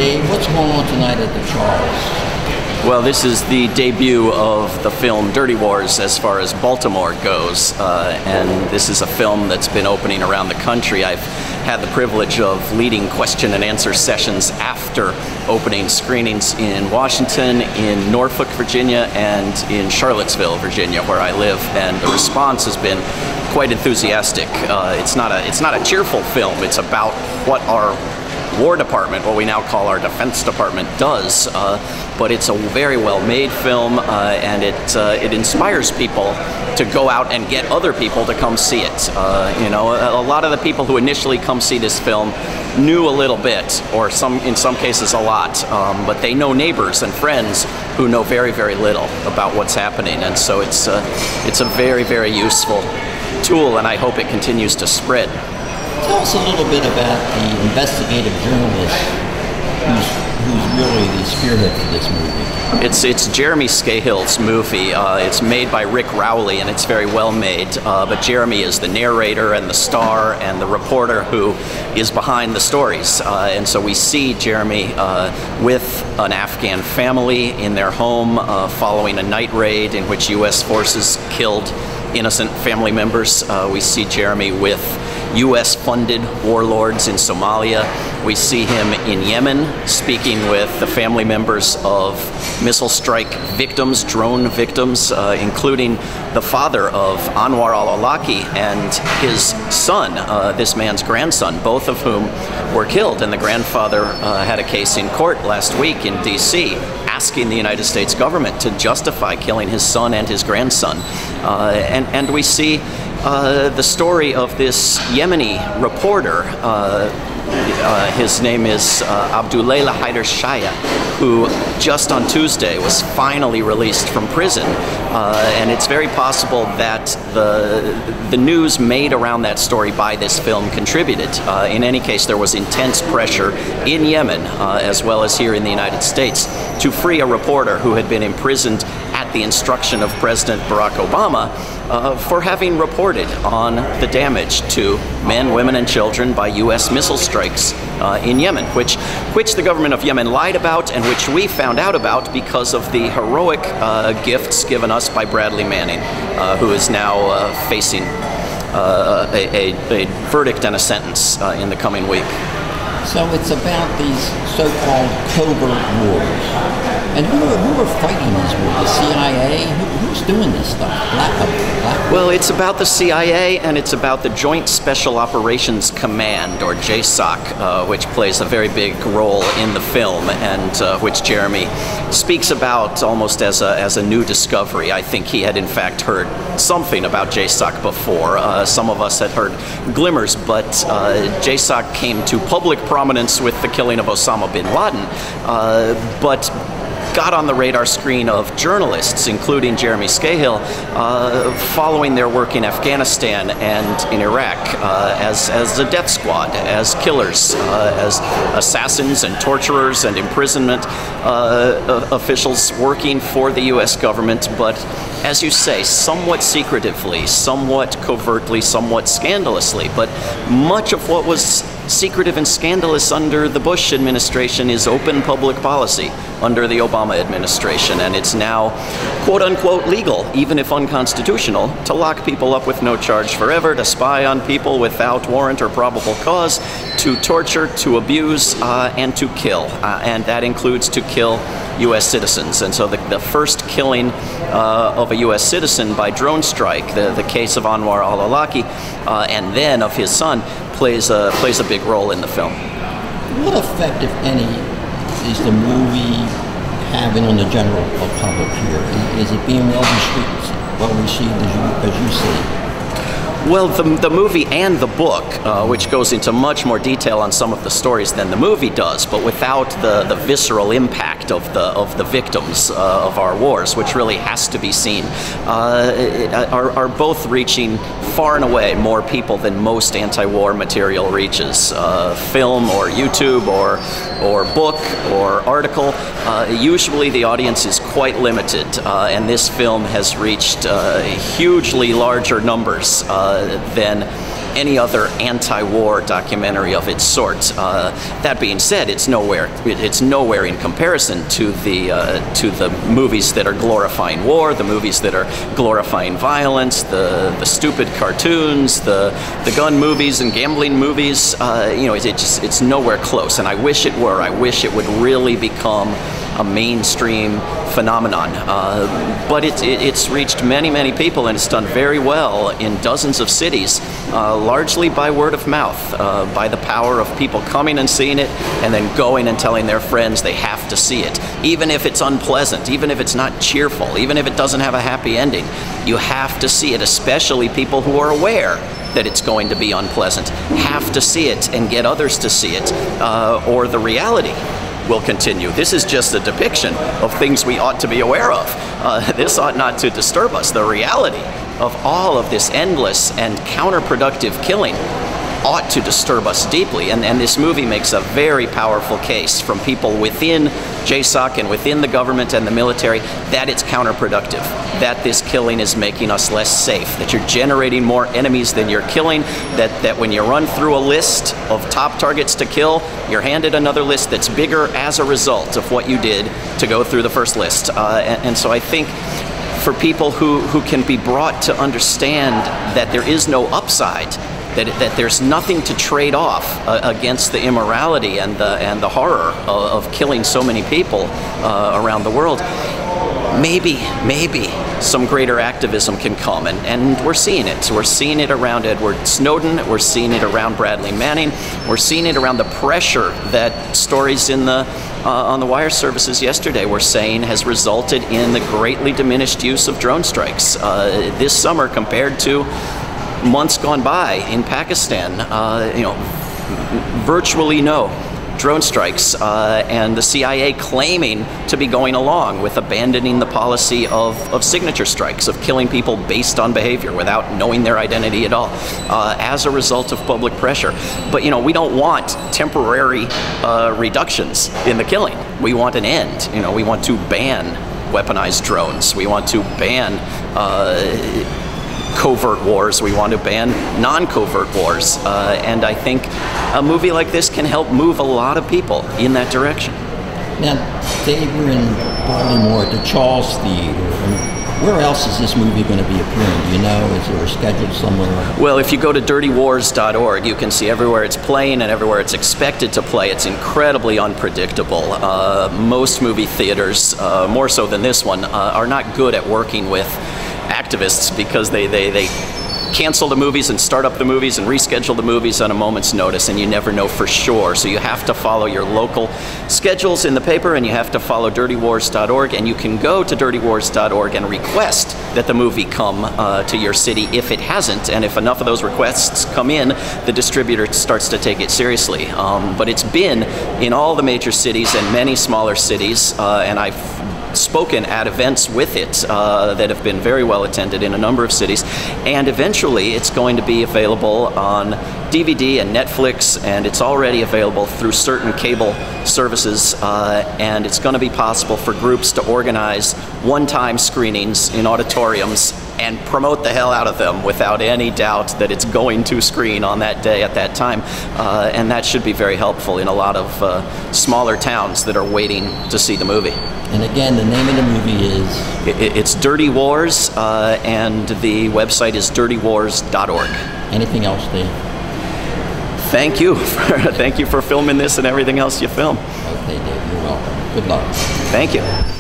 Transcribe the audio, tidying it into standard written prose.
Dave. What's going on tonight at the Charles? Well, this is the debut of the film Dirty Wars as far as Baltimore goes, and this is a film that's been opening around the country. I've had the privilege of leading question and answer sessions after opening screenings in Washington, in Norfolk, Virginia, and in Charlottesville, Virginia, where I live, and the response has been quite enthusiastic. It's not a cheerful film. It's about what our War Department, what we now call our Defense Department, does, but it's a very well-made film, and it inspires people to go out and get other people to come see it. You know, a lot of the people who initially come see this film knew a little bit, or in some cases a lot, but they know neighbors and friends who know very, very little about what's happening, and so it's a very, very useful tool, and I hope it continues to spread. Tell us a little bit about the investigative journalist who's really the spearhead for this movie. It's Jeremy Scahill's movie. It's made by Rick Rowley, and it's very well made. But Jeremy is the narrator and the star and the reporter who is behind the stories. And so we see Jeremy with an Afghan family in their home following a night raid in which U.S. forces killed innocent family members. We see Jeremy with U.S.-funded warlords in Somalia. We see him in Yemen speaking with the family members of missile strike victims, drone victims, including the father of Anwar al-Awlaki and his son, this man's grandson, both of whom were killed. And the grandfather had a case in court last week in D.C. asking the United States government to justify killing his son and his grandson. And we see the story of this Yemeni reporter. His name is Abdullah Haider Shaya, who just on Tuesday was finally released from prison. And it's very possible that the news made around that story by this film contributed. In any case, there was intense pressure in Yemen, as well as here in the United States, to free a reporter who had been imprisoned at the instruction of President Barack Obama for having reported on the damage to men, women, and children by U.S. missile strikes in Yemen, which the government of Yemen lied about and which we found out about because of the heroic gifts given us by Bradley Manning, who is now facing a verdict and a sentence in the coming week. So it's about these so-called covert wars. And who are fighting these wars? The CIA? Who's doing this stuff? Black. Well, it's about the CIA, and it's about the Joint Special Operations Command, or JSOC, which plays a very big role in the film, and which Jeremy speaks about almost as a new discovery. I think he had in fact heard something about JSOC before. Some of us had heard glimmers, but JSOC came to public prominence with the killing of Osama bin Laden, but got on the radar screen of journalists, including Jeremy Scahill, following their work in Afghanistan and in Iraq as a death squad, as killers, as assassins and torturers and imprisonment officials working for the U.S. government, but as you say, somewhat secretively, somewhat covertly, somewhat scandalously. But much of what was secretive and scandalous under the Bush administration is open public policy under the Obama administration, and it's now quote-unquote legal, even if unconstitutional, to lock people up with no charge forever, to spy on people without warrant or probable cause, to torture, to abuse, and to kill. And that includes to kill U.S. citizens. And so the first killing of a U.S. citizen by drone strike, the case of Anwar al-Awlaki, and then of his son, plays a big role in the film. What effect, if any, is the movie having on the general public here? Is it being well received as you see? Well, the movie and the book, which goes into much more detail on some of the stories than the movie does, but without the visceral impact of the victims of our wars, which really has to be seen, are both reaching far and away more people than most anti-war material reaches. Film or YouTube or book or article, usually the audience is quite limited, and this film has reached hugely larger numbers than any other anti-war documentary of its sort. That being said, it's nowhere in comparison to the movies that are glorifying war, the movies that are glorifying violence, the stupid cartoons, the gun movies and gambling movies. It's nowhere close, and I wish it were. I wish it would really become a mainstream phenomenon, but it's reached many people, and it's done very well in dozens of cities, largely by word of mouth, by the power of people coming and seeing it and then going and telling their friends they have to see it, even if it's unpleasant, even if it's not cheerful, even if it doesn't have a happy ending. You have to see it, especially people who are aware that it's going to be unpleasant have to see it and get others to see it, or the reality will continue. This is just a depiction of things we ought to be aware of. This ought not to disturb us. The reality of all of this endless and counterproductive killing ought to disturb us deeply, and this movie makes a very powerful case from people within JSOC and within the government and the military that it's counterproductive, that this killing is making us less safe, that you're generating more enemies than you're killing, that when you run through a list of top targets to kill, you're handed another list that's bigger as a result of what you did to go through the first list. And so I think for people who can be brought to understand that there is no upside, that there's nothing to trade off against the immorality and the horror of killing so many people around the world, maybe some greater activism can come, and we're seeing it. We're seeing it around Edward Snowden. We're seeing it around Bradley Manning. We're seeing it around the pressure that stories in on the wire services yesterday were saying has resulted in the greatly diminished use of drone strikes this summer compared to months gone by in Pakistan. Virtually no drone strikes, and the CIA claiming to be going along with abandoning the policy of signature strikes, of killing people based on behavior without knowing their identity at all, as a result of public pressure. But we don't want temporary reductions in the killing. We want an end. We want to ban weaponized drones. We want to ban covert wars. We want to ban non-covert wars, and I think a movie like this can help move a lot of people in that direction. Now, they were in Baltimore at the Charles Theater. Where else is this movie going to be appearing? Do you know? Is there a schedule somewhere? Well, if you go to dirtywars.org, you can see everywhere it's playing and everywhere it's expected to play. It's incredibly unpredictable. Most movie theaters, more so than this one, are not good at working with activists because they cancel the movies and start up the movies and reschedule the movies on a moment's notice, and you never know for sure. So you have to follow your local schedules in the paper, and you have to follow dirtywars.org, and you can go to dirtywars.org and request that the movie come to your city if it hasn't, and if enough of those requests come in, the distributor starts to take it seriously. But it's been in all the major cities and many smaller cities, and I've spoken at events with it that have been very well attended in a number of cities, and eventually it's going to be available on DVD and Netflix, and it's already available through certain cable services, and it's going to be possible for groups to organize one-time screenings in auditoriums and promote the hell out of them without any doubt that it's going to screen on that day at that time, and that should be very helpful in a lot of smaller towns that are waiting to see the movie. And again, the name of the movie is? It's Dirty Wars, and the website is dirtywars.org. Anything else, Dave? Thank you. Thank you for filming this and everything else you film. Okay, Dave, you're welcome. Good luck. Thank you.